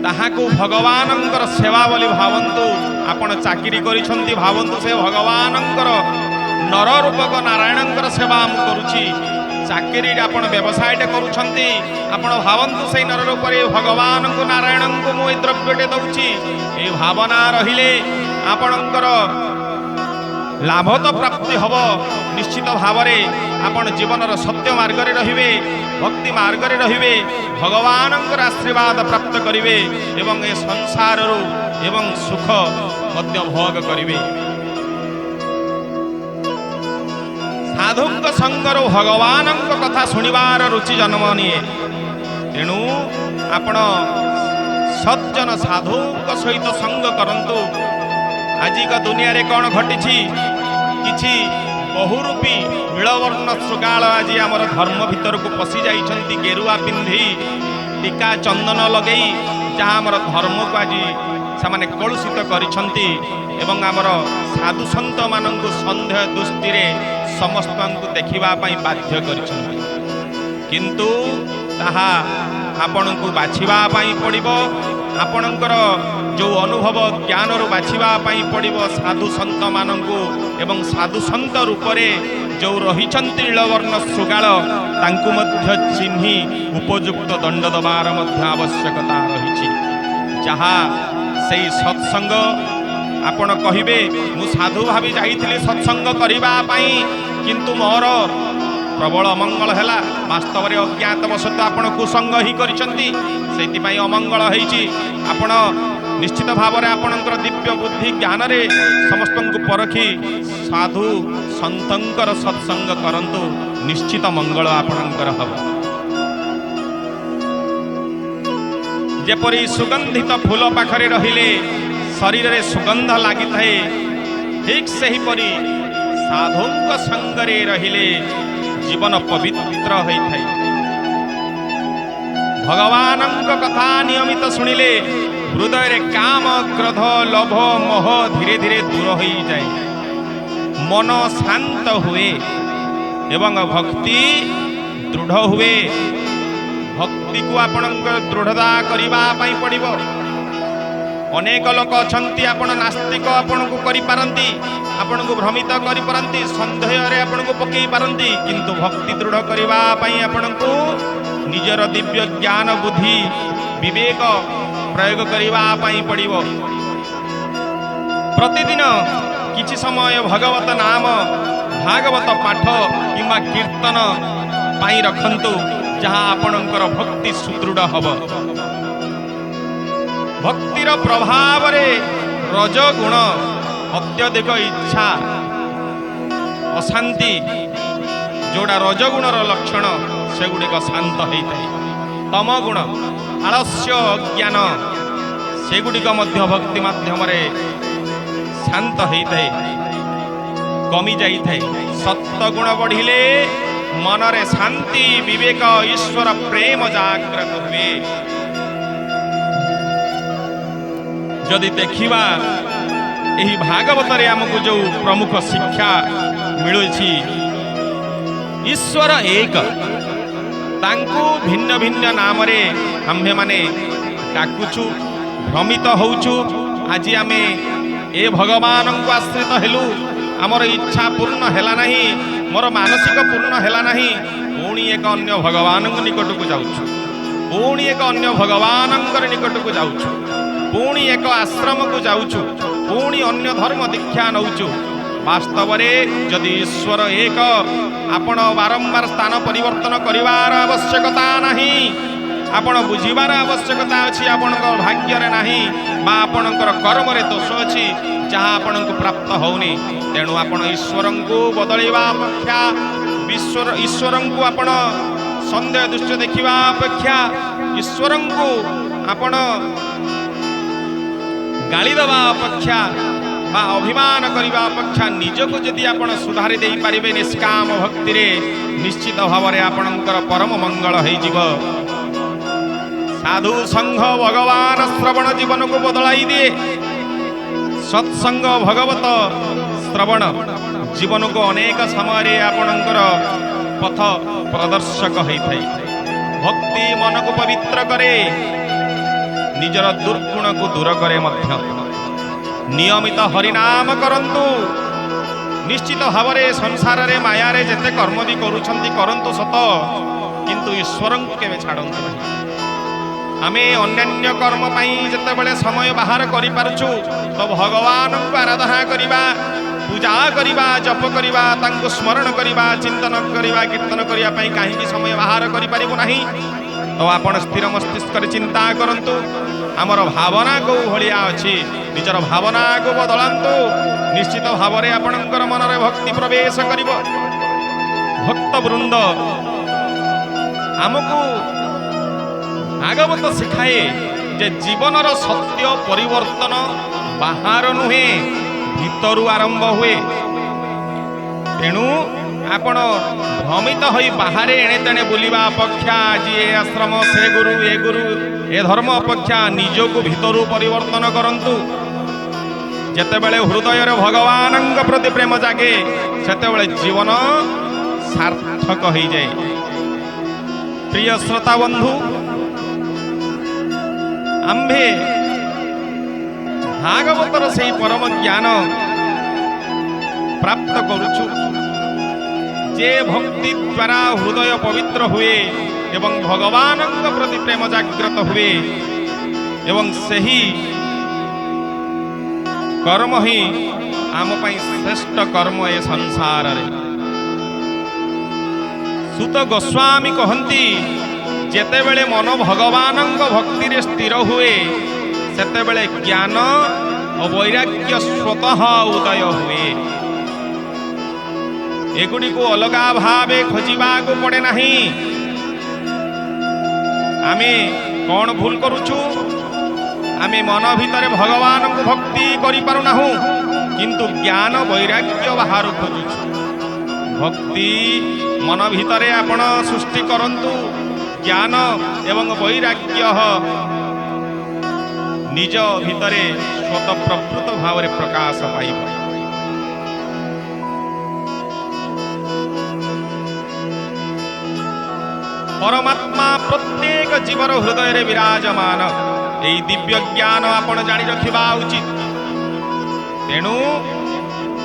ताहाको भगवानंकर सेवा बोली भावंतु आपण चाकिरी करिसंती भावंतु से भगवानंकर नर रूपक नारायणंकर सेवा हम करुछि चाकरी आपण व्यवसायटे करुछंती आपण भावंतु से नर रूप रे भगवान को नारायण को मु द्रव्यटे दउछि ए भावना रहिले आपणकर लाभ तो प्राप्ति हब निश्चित भाव रे आपण जीवनर सत्य मार्ग रे रहिबे भक्ति मार्ग रे रहिबे भगवानंकर आशीर्वाद प्राप्त करिवे एवं ए संसार रो एवं सुख मध्य भोग करिवे साधुंक संगर भगवान कथा शुणिबार रुचि जन्म निए तेणु आपण सज्जन साधु सहित संग करंतु आज का दुनिया रे कौन घटी किछि बहुरूपी नीलवर्ण श्रृगाल आज आमर धर्म भितर को पशि जाइछंती गेरुआ पिंधि टीका चंदन लगई जहाँ आमर धर्म को आज से कलुषित करिछंती एवं आमर साधु संत मानक संदेह दृष्टि रे समस्त को देखा बाध्य करिछंती किंतु ताहा आपण को बाछिबा पई पड़िबो ଆପଣଙ୍କର ଯେଉଁ ଅନୁଭବ ଜ୍ଞାନରୁ ବାଛିବା ପାଇଁ ପଡ଼ିବ ସାଧୁ ସନ୍ଥ ମାନଙ୍କୁ ଏବଂ ସାଧୁ ସନ୍ଥ ରୂପରେ ଯେଉଁ ରହିଛନ୍ତି ନୀଳବର୍ଣ୍ଣ ଶୃଗାଳ ତାଙ୍କୁ ମଧ୍ୟ ଚିହ୍ନି ଉପଯୁକ୍ତ ଦଣ୍ଡ ଦେବାର ମଧ୍ୟ ଆବଶ୍ୟକତା ରହିଛି। ଯାହା ସେଇ ସତ୍ସଙ୍ଗ ଆପଣ କହିବେ ମୁଁ ସାଧୁ ଭାବି ଯାଇଥିଲି ସତ୍ସଙ୍ଗ କରିବା ପାଇଁ କିନ୍ତୁ ମୋର ପ୍ରବଳ ଅମଙ୍ଗଳ ହେଲା। ବାସ୍ତବରେ ଅଜ୍ଞାତବଶତଃ ଆପଣ କୁସଙ୍ଗ ହିଁ କରିଛନ୍ତି, ସେଇଥିପାଇଁ ଅମଙ୍ଗଳ ହେଇଛି। ଆପଣ ନିଶ୍ଚିତ ଭାବରେ ଆପଣଙ୍କର ଦିବ୍ୟ ବୁଦ୍ଧି ଜ୍ଞାନରେ ସମସ୍ତଙ୍କୁ ପରଖି ସାଧୁ ସନ୍ଥଙ୍କର ସତ୍ସଙ୍ଗ କରନ୍ତୁ, ନିଶ୍ଚିତ ମଙ୍ଗଳ ଆପଣଙ୍କର ହେବ। ଯେପରି ସୁଗନ୍ଧିତ ଫୁଲ ପାଖରେ ରହିଲେ ଶରୀରରେ ସୁଗନ୍ଧ ଲାଗିଥାଏ, ଠିକ୍ ସେହିପରି ସାଧୁଙ୍କ ସଙ୍ଗରେ ରହିଲେ ଜୀବନ ପବିତ୍ର ହୋଇଥାଏ। ଭଗବାନଙ୍କ କଥା ନିୟମିତ ଶୁଣିଲେ ହୃଦୟରେ କାମ କ୍ରୋଧ ଲୋଭ ମୋହ ଧୀରେ ଧୀରେ ଦୂର ହୋଇଯାଏ, ମନ ଶାନ୍ତ ହୁଏ ଏବଂ ଭକ୍ତି ଦୃଢ଼ ହୁଏ। ଭକ୍ତିକୁ ଆପଣଙ୍କ ଦୃଢ଼ତା କରିବା ପାଇଁ ପଡ଼ିବ। ଅନେକ ଲୋକ ଅଛନ୍ତି ଆପଣ ନାସ୍ତିକ ଆପଣଙ୍କୁ କରିପାରନ୍ତି, ଆପଣଙ୍କୁ ଭ୍ରମିତ କରିପାରନ୍ତି, ସନ୍ଦେହରେ ଆପଣଙ୍କୁ ପକେଇ ପାରନ୍ତି, କିନ୍ତୁ ଭକ୍ତି ଦୃଢ଼ କରିବା ପାଇଁ ଆପଣଙ୍କୁ ନିଜର ଦିବ୍ୟ ଜ୍ଞାନ ବୁଦ୍ଧି ବିବେକ ପ୍ରୟୋଗ କରିବା ପାଇଁ ପଡ଼ିବ। ପ୍ରତିଦିନ କିଛି ସମୟ ଭଗବତ ନାମ ଭାଗବତ ପାଠ କିମ୍ବା କୀର୍ତ୍ତନ ପାଇଁ ରଖନ୍ତୁ, ଯାହା ଆପଣଙ୍କର ଭକ୍ତି ସୁଦୃଢ଼ ହେବ। ଭକ୍ତିର ପ୍ରଭାବରେ ରଜଗୁଣ ଅତ୍ୟଧିକ ଇଚ୍ଛା ଅଶାନ୍ତି ଯୋଉଟା ରଜଗୁଣର ଲକ୍ଷଣ ସେଗୁଡ଼ିକ ଶାନ୍ତ ହୋଇଥାଏ। ତମଗୁଣ ଆଳସ୍ୟ ଅଜ୍ଞାନ ସେଗୁଡ଼ିକ ମଧ୍ୟ ଭକ୍ତି ମାଧ୍ୟମରେ ଶାନ୍ତ ହୋଇଥାଏ, କମି ଯାଇଥାଏ। ସତ୍ୱଗୁଣ ବଢ଼ିଲେ ମନରେ ଶାନ୍ତି ବିବେକ ଈଶ୍ୱର ପ୍ରେମ ଜାଗ୍ରତ ହୁଏ। ଯଦି ଦେଖିବା ଏହି ଭାଗବତରେ ଆମକୁ ଯେଉଁ ପ୍ରମୁଖ ଶିକ୍ଷା ମିଳୁଛି, ଈଶ୍ୱର ଏକ, ତାଙ୍କୁ ଭିନ୍ନ ଭିନ୍ନ ନାମରେ ଆମ୍ଭେମାନେ ଡାକୁଛୁ, ଭ୍ରମିତ ହେଉଛୁ। ଆଜି ଆମେ ଏ ଭଗବାନଙ୍କୁ ଆଶ୍ରିତ ହେଲୁ, ଆମର ଇଚ୍ଛା ପୂର୍ଣ୍ଣ ହେଲା ନାହିଁ, ମୋର ମାନସିକ ପୂର୍ଣ୍ଣ ହେଲା ନାହିଁ, ପୁଣି ଏକ ଅନ୍ୟ ଭଗବାନଙ୍କ ନିକଟକୁ ଯାଉଛୁ, ପୁଣି ଏକ ଅନ୍ୟ ଭଗବାନଙ୍କର ନିକଟକୁ ଯାଉଛୁ, ପୁଣି ଏକ ଆଶ୍ରମକୁ ଯାଉଛୁ, ପୁଣି ଅନ୍ୟ ଧର୍ମ ଦୀକ୍ଷା ନେଉଛୁ। ବାସ୍ତବରେ ଯଦି ଈଶ୍ୱର ଏକ, ଆପଣ ବାରମ୍ବାର ସ୍ଥାନ ପରିବର୍ତ୍ତନ କରିବାର ଆବଶ୍ୟକତା ନାହିଁ। ଆପଣ ବୁଝିବାର ଆବଶ୍ୟକତା ଅଛି ଆପଣଙ୍କ ଭାଗ୍ୟରେ ନାହିଁ ବା ଆପଣଙ୍କର କର୍ମରେ ଦୋଷ ଅଛି ଯାହା ଆପଣଙ୍କୁ ପ୍ରାପ୍ତ ହେଉନି। ତେଣୁ ଆପଣ ଈଶ୍ୱରଙ୍କୁ ବଦଳାଇବା ଅପେକ୍ଷା ଈଶ୍ୱରଙ୍କୁ ଆପଣ ସନ୍ଦେହ ଦୃଷ୍ଟି ଦେଖିବା ଅପେକ୍ଷା ଈଶ୍ୱରଙ୍କୁ ଆପଣ ଗାଳି ଦେବା ଅପେକ୍ଷା ବା ଅଭିମାନ କରିବା ଅପେକ୍ଷା ନିଜକୁ ଯଦି ଆପଣ ସୁଧାରି ଦେଇପାରିବେ ନିଷ୍କାମ ଭକ୍ତିରେ, ନିଶ୍ଚିତ ଭାବରେ ଆପଣଙ୍କର ପରମ ମଙ୍ଗଳ ହୋଇଯିବ। ସାଧୁ ସଂଘ ଭଗବାନ ଶ୍ରବଣ ଜୀବନକୁ ବଦଳାଇ ଦିଏ। ସତ୍ସଙ୍ଗ ଭଗବତ ଶ୍ରବଣ ଜୀବନକୁ ଅନେକ ସମୟରେ ଆପଣଙ୍କର ପଥ ପ୍ରଦର୍ଶକ ହୋଇଥାଏ। ଭକ୍ତି ମନକୁ ପବିତ୍ର କରେ, ନିଜର ଦୁର୍ଗୁଣକୁ ଦୂର କରେ ମଧ୍ୟ। ନିୟମିତ ହରିନାମ କରନ୍ତୁ। ନିଶ୍ଚିତ ଭାବରେ ସଂସାରରେ ମାୟାରେ ଯେତେ କର୍ମ ବି କରୁଛନ୍ତି କରନ୍ତୁ ସତ, କିନ୍ତୁ ଈଶ୍ୱରଙ୍କୁ କେବେ ଛାଡ଼ନ୍ତୁ ନାହିଁ। ଆମେ ଅନ୍ୟାନ୍ୟ କର୍ମ ପାଇଁ ଯେତେବେଳେ ସମୟ ବାହାର କରିପାରୁଛୁ ତ ଭଗବାନଙ୍କୁ ଆରାଧନା କରିବା, ପୂଜା କରିବା, ଜପ କରିବା, ତାଙ୍କୁ ସ୍ମରଣ କରିବା, ଚିନ୍ତନ କରିବା, କୀର୍ତ୍ତନ କରିବା ପାଇଁ କାହିଁକି ସମୟ ବାହାର କରିପାରିବୁ ନାହିଁ? ତ ଆପଣ ସ୍ଥିର ମସ୍ତିଷ୍କରେ ଚିନ୍ତା କରନ୍ତୁ, ଆମର ଭାବନା କେଉଁ ଭଳିଆ ଅଛି, ନିଜର ଭାବନାକୁ ବଦଳାନ୍ତୁ। ନିଶ୍ଚିତ ଭାବରେ ଆପଣଙ୍କର ମନରେ ଭକ୍ତି ପ୍ରବେଶ କରିବ। ଭକ୍ତବୃନ୍ଦ ଆମକୁ ଭାଗବତ ଶିଖାଏ ଯେ ଜୀବନର ସତ୍ୟ ପରିବର୍ତ୍ତନ ବାହାର ନୁହେଁ, ଭିତରୁ ଆରମ୍ଭ ହୁଏ। ତେଣୁ ଆପଣ ଭ୍ରମିତ ହୋଇ ବାହାରେ ଏଣେ ତେଣେ ବୁଲିବା ଅପେକ୍ଷା ଆଜି ଏ ଆଶ୍ରମ ସେ ଗୁରୁ ଏ ଧର୍ମ ଅପେକ୍ଷା ନିଜକୁ ଭିତରୁ ପରିବର୍ତ୍ତନ କରନ୍ତୁ। ଯେତେବେଳେ ହୃଦୟରେ ଭଗବାନଙ୍କ ପ୍ରତି ପ୍ରେମ ଜାଗେ ସେତେବେଳେ ଜୀବନ ସାର୍ଥକ ହୋଇଯାଏ। ପ୍ରିୟ ଶ୍ରୋତା ବନ୍ଧୁ, आम्भे भागवतर से परम ज्ञान प्राप्त करुछु। जे भक्ति द्वारा हृदय पवित्र हुए एवं भगवान प्रति प्रेम जागृत हुए एवं सही कर्म ही आम पाई श्रेष्ठ कर्म ए संसार रे। सुत गोस्वामी कहती जेते बेले मन भगवान भक्ति रे स्थिर हुए सेते बेले ज्ञान और वैराग्य स्वतः उदय हुए। एगुड़ी को अलगा भावे खोजिबा को पड़े नहीं। आमे कौन भूल करुछु? आमे मन भितर भगवान को भक्ति करि पारु नाहु किंतु ज्ञान वैराग्य बाहर खोजुछु। भक्ति मन भितरे आपण सृष्टि करंतु ज्ञान एवं वैराग्य निज भितरे स्वतः प्रकृत भाव रे प्रकाश पाइब। परमात्मा प्रत्येक जीवर हृदय रे विराजमान। यही दिव्य ज्ञान आपण जानी रखिबा उचित। तेणु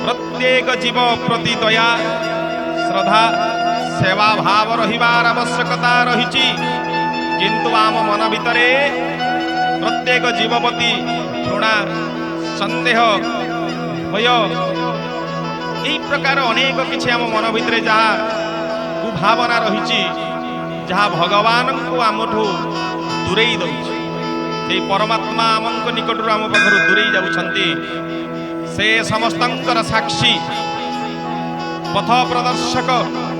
प्रत्येक जीव प्रति दया श्रद्धा सेवा भाव रहिबार आवश्यकता रहिछि। किंतु आम मन भितरे प्रत्येक जीवपति घृणा संदेह भय यही प्रकार अनेक किछि आम मन भितरे जहा कुभावना रहिछि जहा भगवान को आमठू दूरेई दउछि। से परमात्मा आमक निकटरू आम पाखरु दूरेई जाउछन्ति। से समस्तंकर साक्षी पथ प्रदर्शक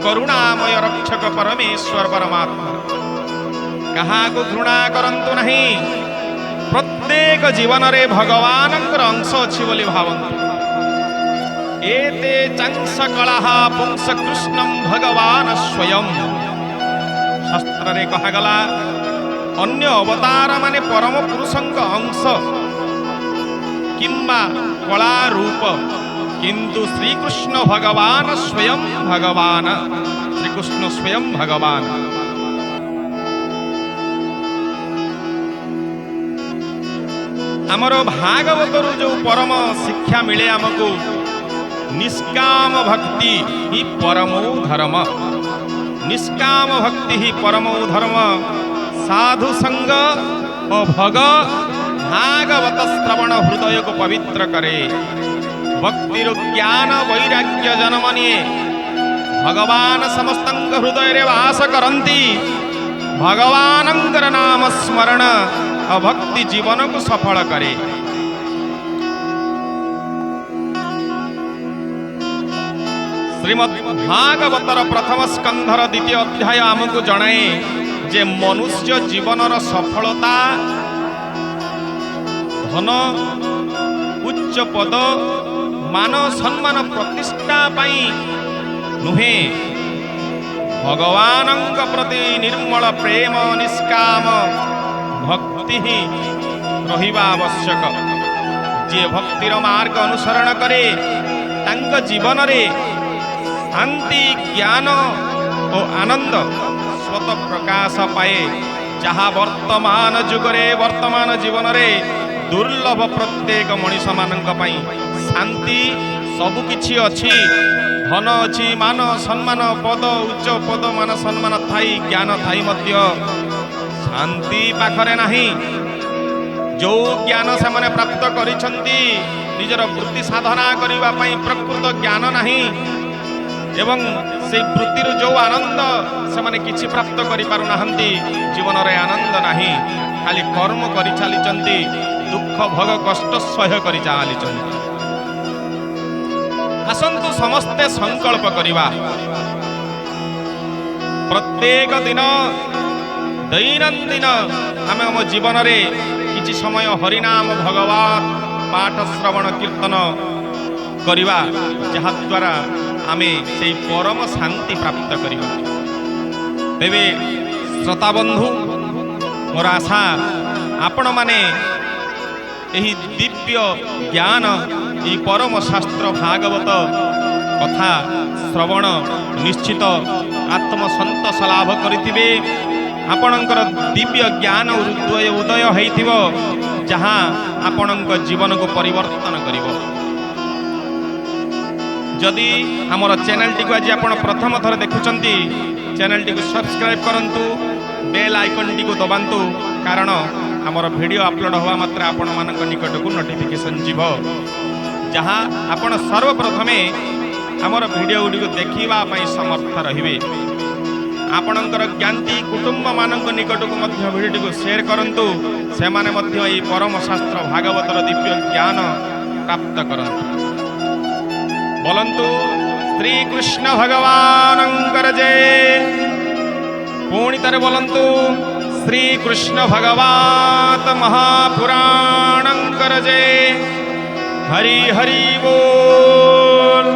करुणामय रक्षक परमेश्वर परमात्मा। कहा को घृणा करंतु नहीं। प्रत्येक जीवन रे भगवान अंश अच्छी बोली भावन्तु। एते चंस कलह पुंस कृष्णं भगवान स्वयं। शास्त्र रे कहा गला अन्य अवतार माने परम पुरुषंक अंश किंबा कला रूप किंतु श्रीकृष्ण भगवान स्वयं भगवान। श्रीकृष्ण स्वयं भगवान। आमर भागवत जो परम शिक्षा मिले आमको निष्काम भक्ति ही परमो धर्म। निष्काम भक्ति ही परमो धर्म। साधु संग और भग भागवत श्रवण हृदय को पवित्र करे। भक्ति ज्ञान वैराग्य जन्म निये। भगवान समस्त हृदय रे वास करंती। भगवानंकर नाम स्मरण और भक्ति जीवन को सफल करे। श्रीमद् भागवतर प्रथम स्कंधर द्वितीय अध्याय आमको जनाए जे मनुष्य जीवनर सफलता धन उच्च पद मान सम्मान प्रतिष्ठा पाई नुहे भगवान प्रति निर्मल प्रेम निष्काम भक्ति ही रहिबा आवश्यक। जे भक्तिर मार्ग अनुसरण करे तांक जीवन रे शांति ज्ञान और आनंद स्वतः प्रकाश पाए। जहाँ वर्तमान जुगरे वर्तमान जीवन रे दुर्लभ प्रत्येक मनीष मानक पई शांति सबुकिछि अछि। धन अछि मान सम्मान पद उच्च पद मान सम्मान थाई ज्ञान थाई मध्य शांति पाखरे नाही। जो ज्ञान से माने प्राप्त करिसंती निजर वृत्ति साधना करिबा पई प्रकृत ज्ञान नाही एवं से वृत्तिर जो आनंद से माने किछि प्राप्त करि पारु नाहंती। जीवन रे आनंद नाही। खाली कर्म करि चालिचंती दुख भोग कष्ट सह्य करि चालिचंती। आसंतु समस्ते संकल्प करिबा प्रत्येक दिन दैनंदिन आमे हम जीवन रे किछि समय हरिनाम भगवान पाठ श्रवण कीर्तन करिबा जहा द्वारा आमे से परम शांति प्राप्त करिबा। तेबे श्रोता बंधु मोर आशा आपण माने एही दिव्य ज्ञान ई परम शास्त्र भागवत कथा श्रवण निश्चित आत्मसंतोष लाभ करिथिबे ଆପଣଙ୍କର ଦିବ୍ୟ ଜ୍ଞାନ ଉଦୟ ହୋଇଥିବ ଯାହା ଆପଣଙ୍କ ଜୀବନକୁ ପରିବର୍ତ୍ତନ କରିବ। ଯଦି ଆମର ଚ୍ୟାନେଲଟିକୁ ଆଜି ଆପଣ ପ୍ରଥମ ଥର ଦେଖୁଛନ୍ତି, ଚ୍ୟାନେଲଟିକୁ ସବସ୍କ୍ରାଇବ୍ କରନ୍ତୁ, ବେଲ୍ ଆଇକନ୍ଟିକୁ ଦବାନ୍ତୁ, କାରଣ ଆମର ଭିଡ଼ିଓ ଅପଲୋଡ଼ ହେବା ମାତ୍ରେ ଆପଣମାନଙ୍କ ନିକଟକୁ ନୋଟିଫିକେସନ୍ ଯିବ, ଯାହା ଆପଣ ସର୍ବପ୍ରଥମେ ଆମର ଭିଡ଼ିଓ ଗୁଡ଼ିକୁ ଦେଖିବା ପାଇଁ ସମର୍ଥ ରହିବେ। ଆପଣଙ୍କର ଜ୍ଞାତି କୁଟୁମ୍ବମାନଙ୍କ ନିକଟକୁ ମଧ୍ୟ ଭିଡ଼ିଓଟିକୁ ସେୟାର କରନ୍ତୁ, ସେମାନେ ମଧ୍ୟ ଏହି ପରମ ଶାସ୍ତ୍ର ଭାଗବତର ଦିବ୍ୟ ଜ୍ଞାନ ପ୍ରାପ୍ତ କରନ୍ତୁ। ବୋଲନ୍ତୁ ଶ୍ରୀକୃଷ୍ଣ ଭଗବାନଙ୍କର ଜୟ। ପୁଣି ଥରେ ବୋଲନ୍ତୁ ଶ୍ରୀକୃଷ୍ଣ ଭଗବତ ମହାପୁରାଣଙ୍କର ଜୟ। ହରି ହରି ବୋଲ।